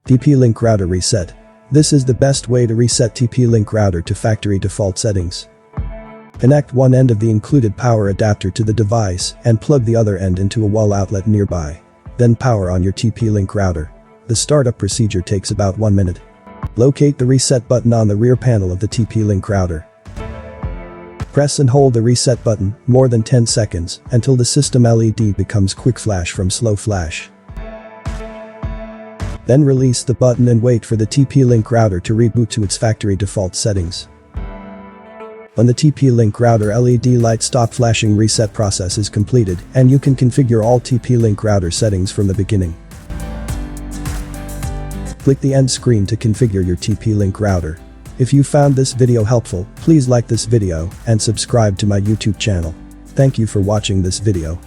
TP-Link router reset. This is the best way to reset TP-Link router to factory default settings. Connect one end of the included power adapter to the device and plug the other end into a wall outlet nearby. Then power on your TP-Link router. The startup procedure takes about 1 minute. Locate the reset button on the rear panel of the TP-Link router. Press and hold the reset button more than 10 seconds until the system LED becomes quick flash from slow flash. Then release the button and wait for the TP-Link router to reboot to its factory default settings. When the TP-Link router LED light stop flashing, reset process is completed and you can configure all TP-Link router settings from the beginning. Click the end screen to configure your TP-Link router. If you found this video helpful, please like this video and subscribe to my YouTube channel. Thank you for watching this video.